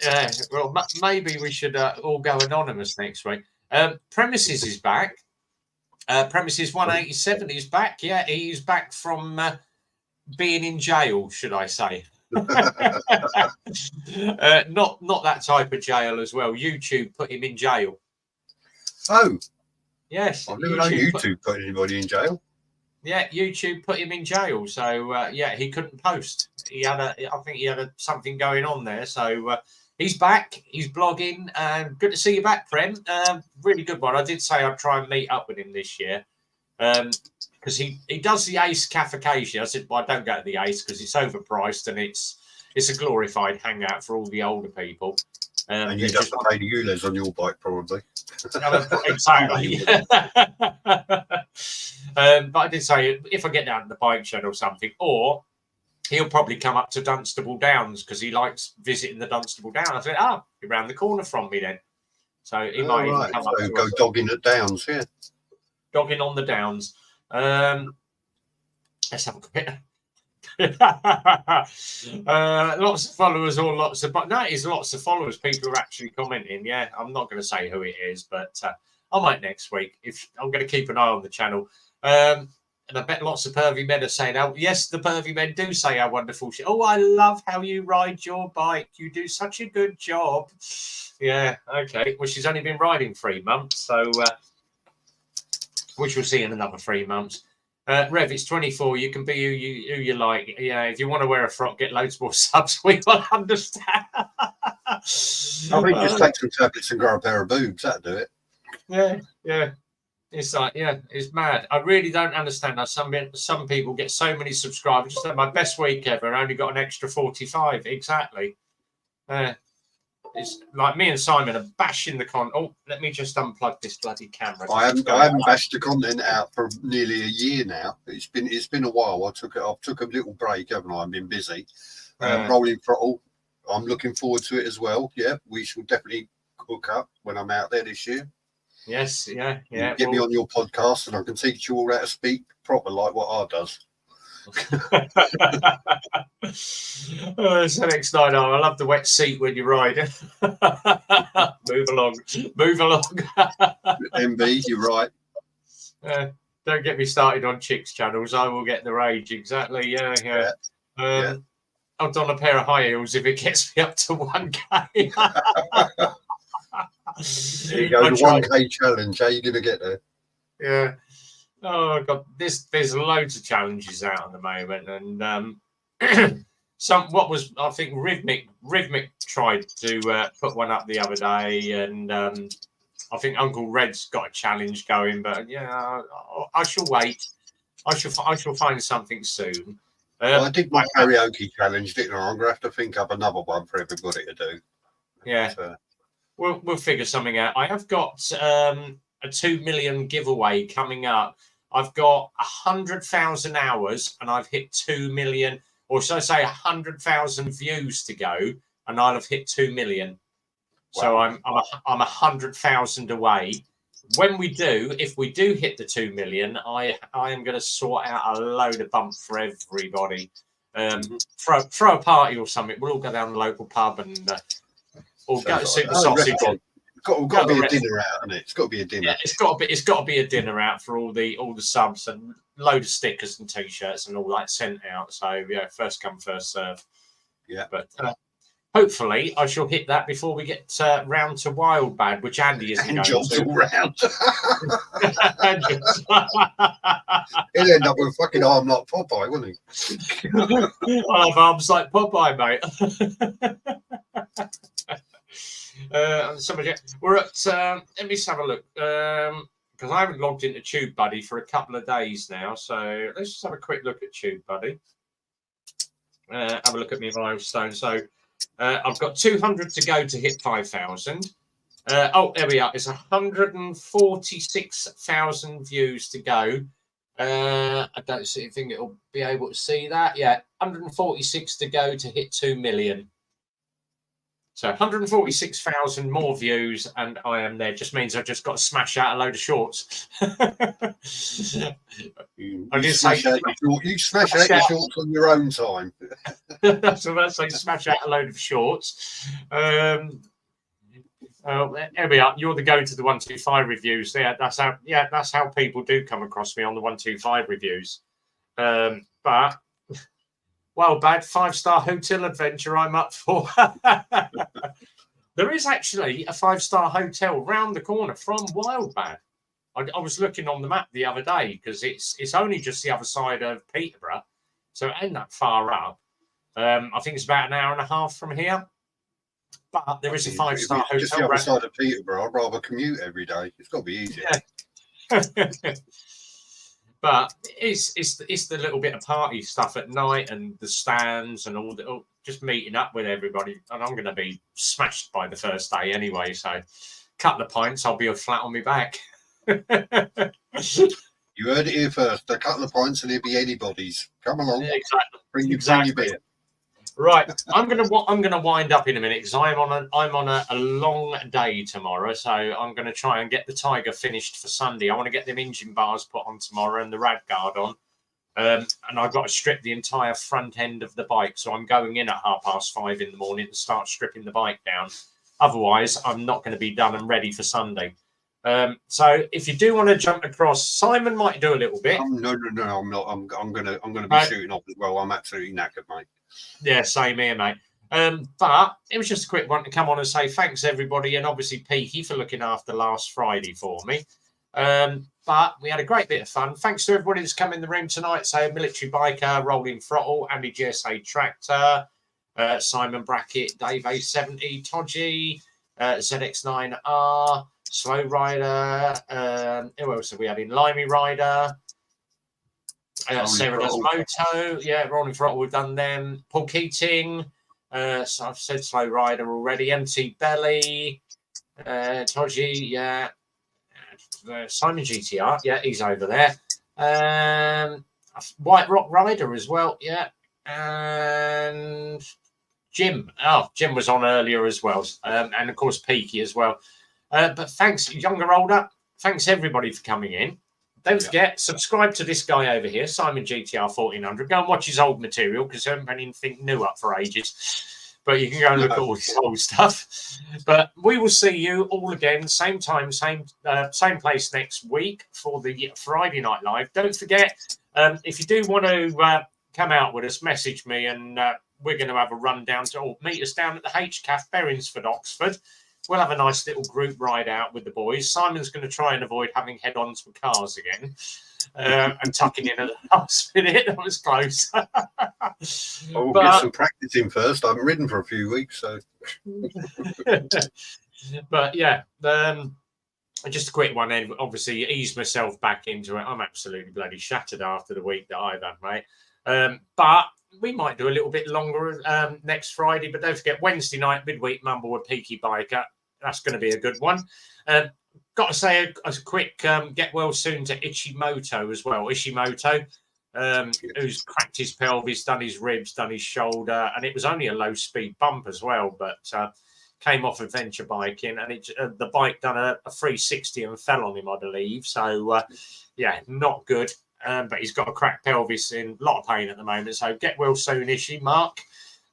S1: Yeah. Well, maybe we should all go anonymous next week. Premises is back. Premises 187 is back. Yeah, he's back from being in jail, should I say. Not that type of jail as well. YouTube put him in jail.
S2: Oh.
S1: Yes.
S2: I've never known YouTube put anybody in jail.
S1: Yeah, YouTube put him in jail. So, yeah, he couldn't post. I think he had something going on there. So, he's back. He's blogging. Good to see you back, Prem. Really good one. I did say I'd try and meet up with him this year. Because he does the Ace Cafecation. I said, well, I don't go to the Ace because it's overpriced and it's a glorified hangout for all the older people.
S2: And you'd have to pay the ULEZ on your bike, probably.
S1: Exactly. But I did say, if I get down to the bike shed or something, or he'll probably come up to Dunstable Downs because he likes visiting the Dunstable Downs. I said, you're around the corner from me then. So he might even come up to
S2: go dogging at Downs, yeah.
S1: Dogging on the Downs. Let's have a bit. Lots of followers or but that is lots of followers. People are actually commenting. Yeah, I'm not going to say who it is, but I might next week. If I'm going to keep an eye on the channel. And I bet lots of pervy men are saying, "Oh, yes, the pervy men do say how wonderful she. Oh, I love how you ride your bike. You do such a good job." Yeah, okay. Well, she's only been riding 3 months, so we shall see in another 3 months. Rev, it's 24. You can be who you like. Yeah, if you want to wear a frock, get loads more subs. We will understand.
S2: I think just take some tablets and grow a pair of boobs. That'll do it.
S1: Yeah. It's like, yeah, it's mad. I really don't understand how some people get so many subscribers. Just like my best week ever, I only got an extra 45. Exactly. It's like me and Simon are bashing the con. Oh, let me just unplug this bloody camera.
S2: I haven't bashed the content out for nearly a year now. It's been a while. I took a little break, haven't I? I've been busy. Rolling throttle. I'm looking forward to it as well. Yeah, we shall definitely hook up when I'm out there this year.
S1: Yes, yeah.
S2: Get me on your podcast, and I can teach you all how to speak proper, like what R does.
S1: It's the next night. I love the wet seat when you ride. Move along.
S2: MB, you're right.
S1: Don't get me started on chicks channels. I will get the rage. Exactly. Yeah. I'll don a pair of high heels if it gets me up to 1K.
S2: There you go, the 1K challenge. How are you going to get there?
S1: Yeah. Oh God, there's loads of challenges out at the moment, and I think Rhythmic tried to put one up the other day, and I think Uncle Red's got a challenge going, but yeah, I shall wait. I shall find something soon.
S2: Well, I did my karaoke challenge, didn't I? I'm gonna have to think up another one for everybody to do.
S1: Yeah. We'll figure something out. I have got a 2 million giveaway coming up. I've got 100,000 hours and I've hit 2 million, or should I say 100,000 views to go, and I'll have hit 2 million. Wow. So I'm 100,000 away. If we do hit the 2 million, I am going to sort out a load of bump for everybody. Throw a party or something. We'll all go down to the local pub and. Or go to Super Sausage.
S2: Got to be a dinner out, isn't it? It's got to be a dinner.
S1: Yeah, it's got to be a dinner out for all the subs, and a load of stickers and t-shirts and all that sent out. So yeah, first come, first serve.
S2: Yeah,
S1: but hopefully I shall hit that before we get round to Wild Bad, which Andy isn't going to.
S2: All round. He'll end up with a fucking arm like Popeye, won't he?
S1: I'll have arms like Popeye, mate. We're at let me just have a look, because I haven't logged into TubeBuddy for a couple of days now, so let's just have a quick look at TubeBuddy. Have a look at my milestone. So I've got 200 to go to hit 5,000. Oh, there we are. It's 146,000 views to go. I don't think it'll be able to see that. Yeah, 146 to go to hit 2 million. So 146,000 more views, and I am there. Just means I've just got to smash out a load of shorts.
S2: You smash out your shorts on your own time.
S1: That's what I say. Smash out a load of shorts. There we are. You're the go to the 125 reviews. Yeah, that's how people do come across me on the 125 reviews. But. Well, bad 5-star hotel adventure I'm up for. There is actually a 5-star hotel round the corner from Wild Bad. I was looking on the map the other day because it's only just the other side of Peterborough, so it ain't that far up. I think it's about an hour and a half from here. But there is a 5-star hotel.
S2: Just the other side of Peterborough. I'd rather commute every day. It's got to be easier.
S1: Yeah. But it's the little bit of party stuff at night and the stands and all just meeting up with everybody. And I'm going to be smashed by the first day anyway. So a couple of pints, I'll be flat on my back.
S2: You heard it here first. A couple of pints and it'll be anybody's. Come along. Yeah,
S1: exactly.
S2: Bring your beer.
S1: Right, I'm gonna wind up in a minute because I'm on a long day tomorrow, so I'm gonna try and get the Tiger finished for Sunday. I want to get them engine bars put on tomorrow and the rad guard on, and I've got to strip the entire front end of the bike. So I'm going in at 5:30 in the morning to start stripping the bike down. Otherwise, I'm not going to be done and ready for Sunday. So if you do want to jump across, Simon might do a little bit.
S2: No, I'm not. I'm gonna be shooting off as well. I'm absolutely knackered, mate.
S1: Yeah, same here, mate. But it was just a quick one to come on and say thanks everybody, and obviously Peaky for looking after last Friday for me. But we had a great bit of fun. Thanks to everybody that's come in the room tonight. So Military Biker, Rolling Throttle, Andy GSA Tractor, Simon Brackett, Dave A70, Todgy, ZX9R, Slow Rider. Who else have we had in? Limey Rider. Sarah Does Moto. Yeah, Rolling Throttle, we've done them. Paul Keating. So I've said Slow Rider already. MT Belly. Todgy, yeah. Simon GTR, yeah, he's over there. White Rock Rider as well, yeah. And Jim. Oh, Jim was on earlier as well. And of course, Peaky as well. But thanks, younger, older. Thanks everybody for coming in. Don't forget, subscribe to this guy over here, Simon GTR 1400. Go and watch his old material because there hasn't been anything new up for ages. But you can go and look at all his old stuff. But we will see you all again, same time, same place next week for the Friday Night Live. Don't forget, if you do want to come out with us, message me, and we're going to have a run down or meet us down at the HCAF Berrinsford, Oxford. We'll have a nice little group ride out with the boys. Simon's going to try and avoid having head-ons with cars again. And tucking in at the last minute. That was close.
S2: I'll get some practicing first. I haven't ridden for a few weeks, so.
S1: But yeah, just a quick one. Then obviously, ease myself back into it. I'm absolutely bloody shattered after the week that I've had, mate. But we might do a little bit longer next Friday. But don't forget, Wednesday night, midweek mumble with Peaky Biker. That's going to be a good one. Got to say a quick get well soon to Ichimoto as well. Ishimoto, who's cracked his pelvis, done his ribs, done his shoulder, and it was only a low speed bump as well. But came off adventure biking, and the bike done a 360 and fell on him, I believe. So yeah, not good. But he's got a cracked pelvis, in a lot of pain at the moment. So get well soon, Ishi. Mark,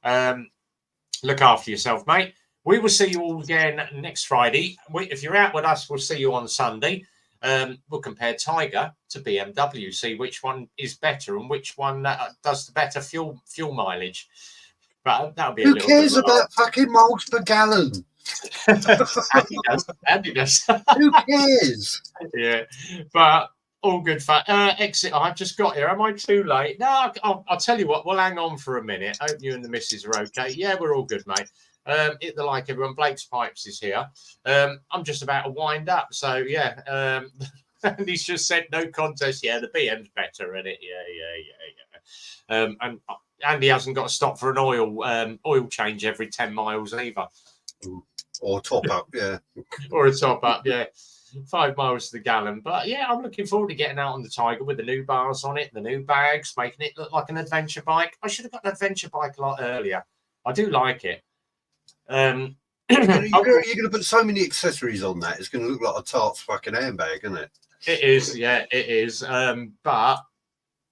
S1: look after yourself, mate. We will see you all again next Friday. If you're out with us, we'll see you on Sunday. We'll compare Tiger to BMW, see which one is better and which one does the better fuel mileage. But that'll be.
S2: Who cares about fucking miles per gallon?
S1: Andy does.
S2: Who cares?
S1: Yeah, but all good fun. Exit. I've just got here. Am I too late? No, I'll tell you what. We'll hang on for a minute. Hope you and the missus are okay. Yeah, we're all good, mate. Hit the like everyone. Blake's Pipes is here. I'm just about to wind up. So yeah, and he's just said no contest. Yeah, the BM's better in it. Yeah. And Andy hasn't got to stop for an oil change every 10 miles either.
S2: Or top up, yeah.
S1: Or a top up, yeah. 5 miles to the gallon. But yeah, I'm looking forward to getting out on the Tiger with the new bars on it, the new bags, making it look like an adventure bike. I should have got an adventure bike a lot earlier. I do like it.
S2: You're going to put so many accessories on that. It's going to look like a tart's fucking handbag, isn't it?
S1: It is, yeah, it is. But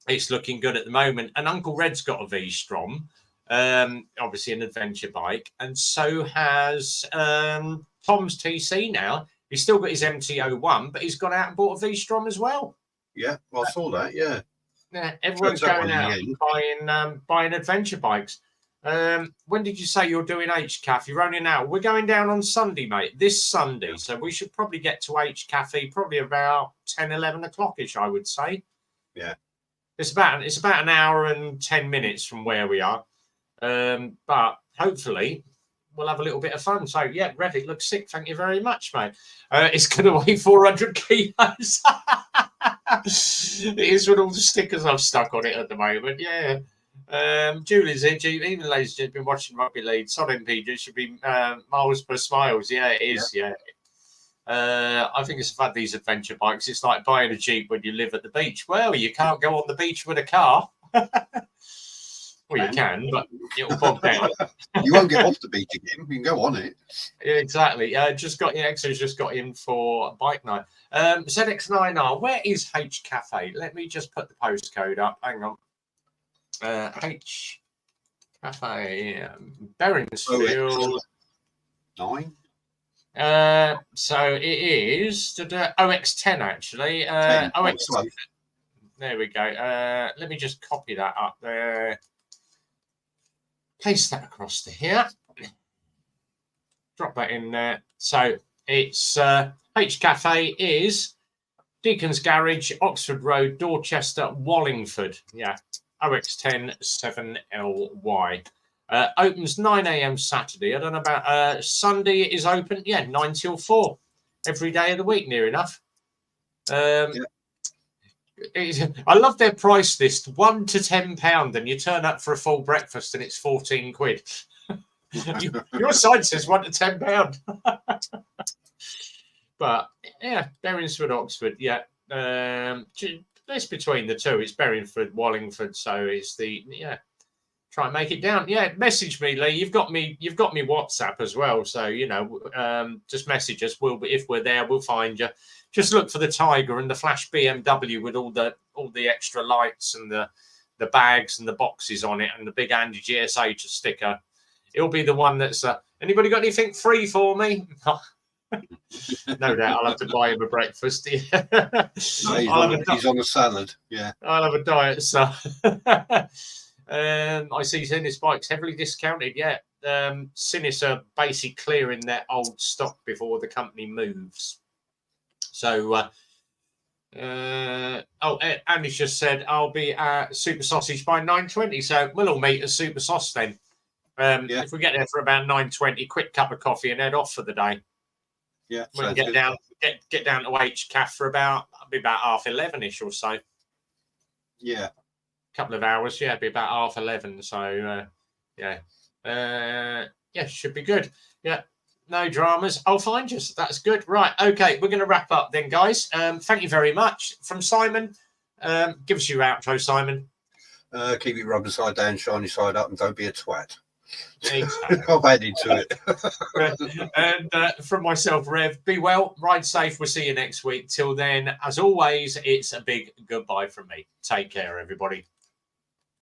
S1: it's looking good at the moment. And Uncle Red's got a V-Strom, obviously an adventure bike. And so has Tom's TC now. He's still got his MT-01, but he's gone out and bought a V-Strom as well.
S2: Yeah, well, I saw that, yeah.
S1: Yeah, everyone's going out and buying adventure bikes. When did you say you're doing HCAF? You're only now. We're going down on Sunday, mate. This Sunday. So we should probably get to HCAF probably about 10, 11 o'clock-ish, I would say.
S2: Yeah.
S1: It's about an hour and 10 minutes from where we are. But hopefully we'll have a little bit of fun. So yeah, Reddit looks sick. Thank you very much, mate. It's going to weigh 400 kilos. It is with all the stickers I've stuck on it at the moment. Yeah. Julie's here. Even ladies have been watching rugby league. Solid PJ should be miles per smiles. Yeah, it is. Yeah. I think it's fun, these adventure bikes. It's like buying a Jeep when you live at the beach. Well, you can't go on the beach with a car. Well, you can, but it'll bog down.
S2: You won't get off the beach again. You can go on it.
S1: Yeah, exactly. Just got Exo's just got in for bike night. ZX9R. Where is H Cafe? Let me just put the postcode up. Hang on. H Cafe, Berrinsfield.
S2: 9.
S1: So it is OX10 actually.
S2: 10.
S1: OX.
S2: Close.
S1: There we go. Let me just copy that up there. Paste that across to here. Drop that in there. So it's H Cafe is Deacon's Garage, Oxford Road, Dorchester, Wallingford. Yeah, OX10 7LY. Opens 9 a.m. Saturday. I don't know about Sunday. It is open. Yeah, 9 till 4 every day of the week, near enough. Yeah. I love their price list, £1 to £10, and you turn up for a full breakfast and it's 14 quid. Your sign says £1 to £10. But yeah, Berrinsford, Oxford, yeah. It's between the two. It's Berrinsford, Wallingford, so it's the try and make it down. Yeah, message me, Lee. You've got me WhatsApp as well, so just message us. If we're there, we'll find you. Just look for the Tiger and the flash BMW with all the extra lights and the bags and the boxes on it and the big Andy GSH sticker. It'll be the one that's anybody got anything free for me? No doubt I'll have to buy him a breakfast.
S2: No, he's on a salad. Yeah,
S1: I'll have a diet. So I see Sinus bikes heavily discounted. Yeah, Sinus are basically clearing their old stock before the company moves. So, Andy's just said I'll be at Super Sausage by 9:20. So we'll all meet at Super Sauce then. If we get there for about 9:20, quick cup of coffee and head off for the day.
S2: Yeah,
S1: we can get down to HCAF for about 11:30ish or so.
S2: Yeah,
S1: a couple of hours. Yeah, it'd be about 11:30. So should be good. Yeah. No dramas. I'll find you. That's good. Right. Okay. We're going to wrap up then, guys. Thank you very much. From Simon, give us your outro, Simon.
S2: Keep it rubber side down, shiny side up, and don't be a twat.
S1: Exactly.
S2: I've added to it.
S1: And from myself, Rev, be well, ride safe. We'll see you next week. Till then, as always, it's a big goodbye from me. Take care, everybody.